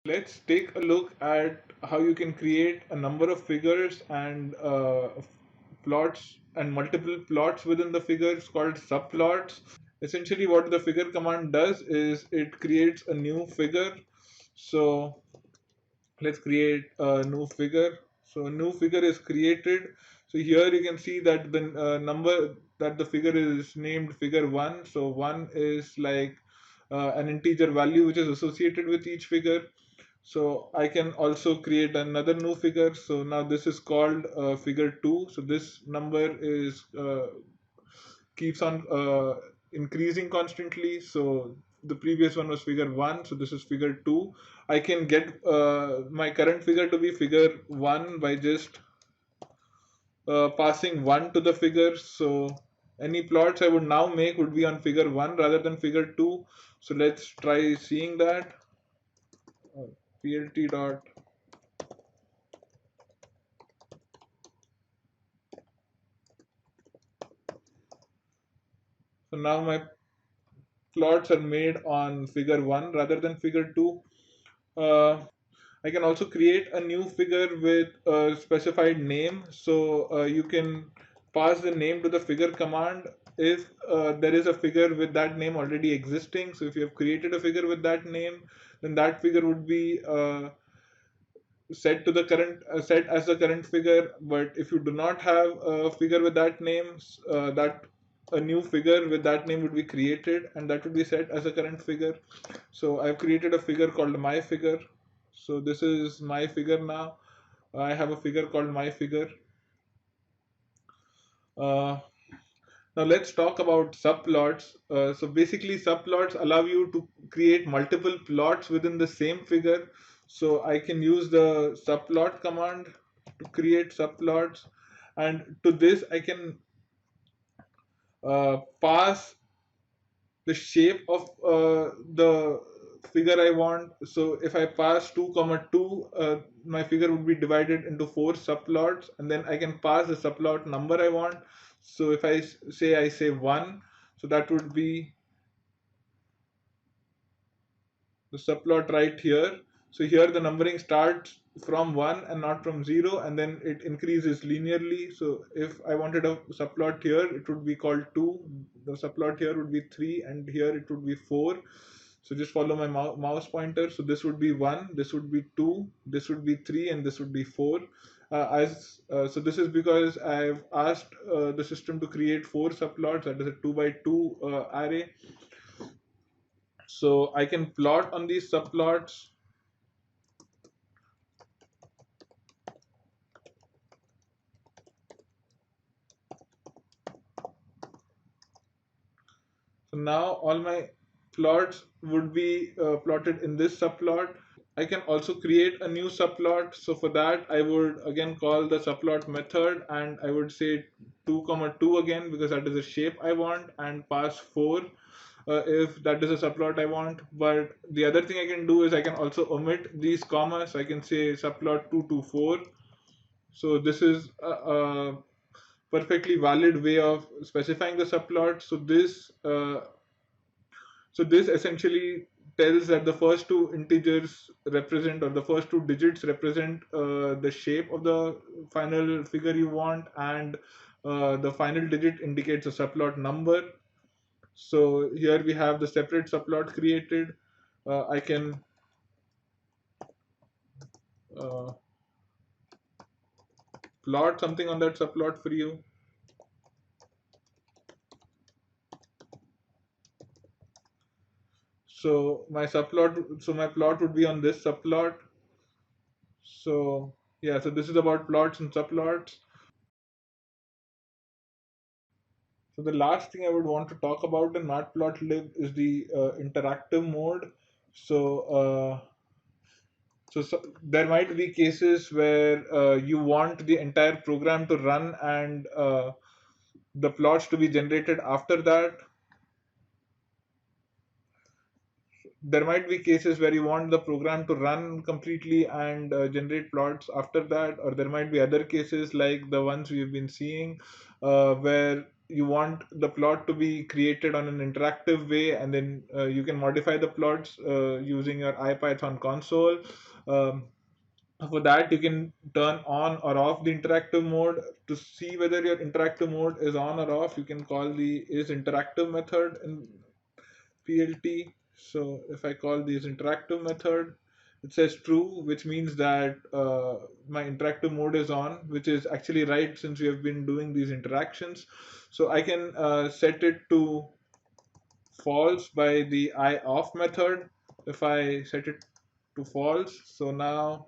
Let's take a look at how you can create a number of figures and plots and multiple plots within the figures called subplots. Essentially, what the figure command does is it creates a new figure. So let's create a new figure. So a new figure is created. So here you can see that the number that the figure is named figure 1. So 1 is like an integer value which is associated with each figure. So I can also create another new figure. So now this is called figure 2. So this number is keeps on increasing constantly. So the previous one was figure 1, so this is figure 2. I can get my current figure to be figure 1 by just passing 1 to the figure. So any plots I would now make would be on figure 1 rather than figure 2. So let's try seeing that. Plt dot. So now my plots are made on figure 1 rather than figure 2. I can also create a new figure with a specified name. So you can pass the name to the figure command if there is a figure with that name already existing. So if you have created a figure with that name, then that figure would be set to the current set as the current figure. But if you do not have a figure with that name, that a new figure with that name would be created and that would be set as a current figure. So I've created a figure called my figure. So this is my figure now. I have a figure called my figure. uh, Now let's talk about subplots. So basically subplots allow you to create multiple plots within the same figure. So I can use the subplot command to create subplots, and to this I can pass the shape of the figure I want. So if I pass 2 comma 2, my figure would be divided into 4 subplots, and then I can pass the subplot number I want. So if I say 1, so that would be the subplot right here. So here the numbering starts from 1 and not from 0, and then it increases linearly. So if I wanted a subplot here, it would be called 2, the subplot here would be 3, and here it would be 4. So just follow my mouse pointer. So this would be 1, this would be 2, this would be 3, and this would be 4. So this is because I've asked the system to create 4 subplots, that is a 2 by 2 array. So I can plot on these subplots. So now all my plots would be plotted in this subplot. I can also create a new subplot. So for that, I would again call the subplot method, and I would say 2 comma 2 again because that is the shape I want, and pass 4 if that is a subplot I want. But the other thing I can do is I can also omit these commas. I can say subplot 2 to 4. So this is a perfectly valid way of specifying the subplot. So this essentially tells that the first two integers represent, or the first two digits represent the shape of the final figure you want, and the final digit indicates a subplot number. So here we have the separate subplot created. I can uh, plot something on that subplot for you. So my plot would be on this subplot. So yeah, so this is about plots and subplots. So the last thing I would want to talk about in Matplotlib is the interactive mode. So, there might be cases where you want the entire program to run and the plots to be generated after that. There might be cases where you want the program to run completely and generate plots after that, or there might be other cases like the ones we've been seeing where you want the plot to be created on an interactive way, and then you can modify the plots using your IPython console. Um, for that, you can turn on or off the interactive mode. To see whether your interactive mode is on or off, you can call the isInteractive method in PLT. So if I call this interactive method, it says true, which means that my interactive mode is on, which is actually right since we have been doing these interactions. So I can set it to false by the IOff method. If I set it to false, so now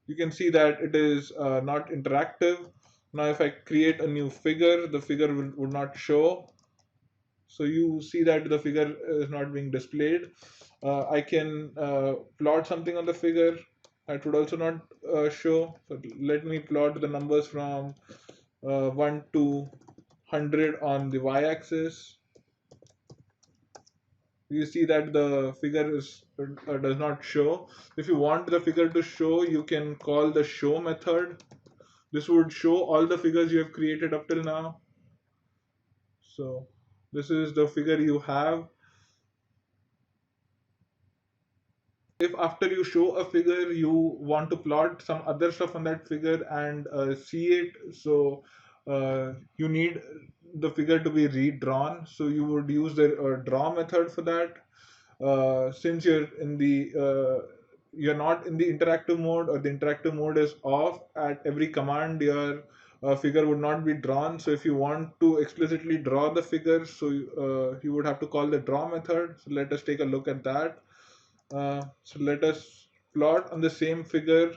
you can see that it is not interactive. Now if I create a new figure, the figure would not show. So you see that the figure is not being displayed. I can plot something on the figure that would also not show. So let me plot the numbers from 1 to 100 on the y-axis. You see that the figure does not show. If you want the figure to show, you can call the show method. This would show all the figures you have created up till now. So this is the figure you have. If after you show a figure you want to plot some other stuff on that figure and see it, so you need the figure to be redrawn, so you would use the draw method for that. Since you're not in the interactive mode, or the interactive mode is off, at every command your figure would not be drawn. So if you want to explicitly draw the figure, so you would have to call the draw method. So let us take a look at that. So let us plot on the same figure.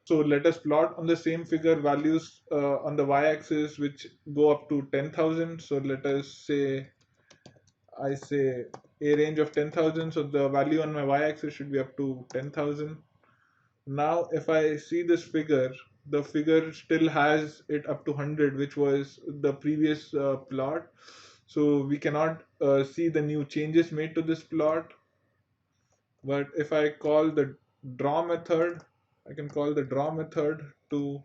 So let us plot on the same figure values on the y-axis which go up to 10,000. So let us say I say a range of 10,000. So the value on my y-axis should be up to 10,000. Now if I see this figure, the figure still has it up to 100, which was the previous plot. So we cannot see the new changes made to this plot. But if I call the draw method, I can call the draw method to,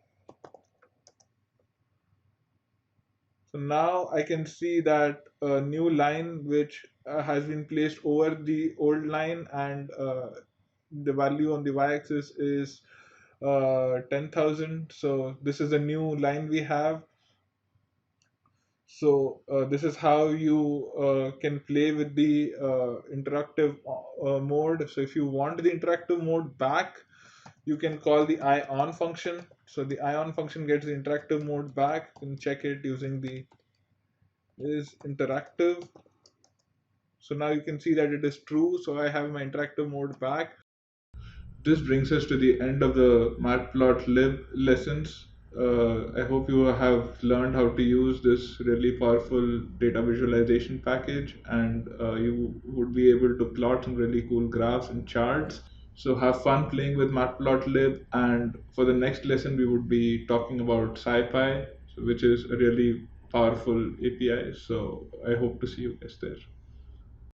so now I can see that a new line which has been placed over the old line, and the value on the y-axis is 10,000. So this is a new line we have. So this is how you can play with the interactive mode. So if you want the interactive mode back, you can call the ION function. So the ION function gets the interactive mode back. You can check it using the is interactive. So now you can see that it is true. So I have my interactive mode back. This brings us to the end of the Matplotlib lessons. I hope you have learned how to use this really powerful data visualization package, and you would be able to plot some really cool graphs and charts. So have fun playing with Matplotlib, and for the next lesson we would be talking about SciPy, which is a really powerful API. So I hope to see you guys there.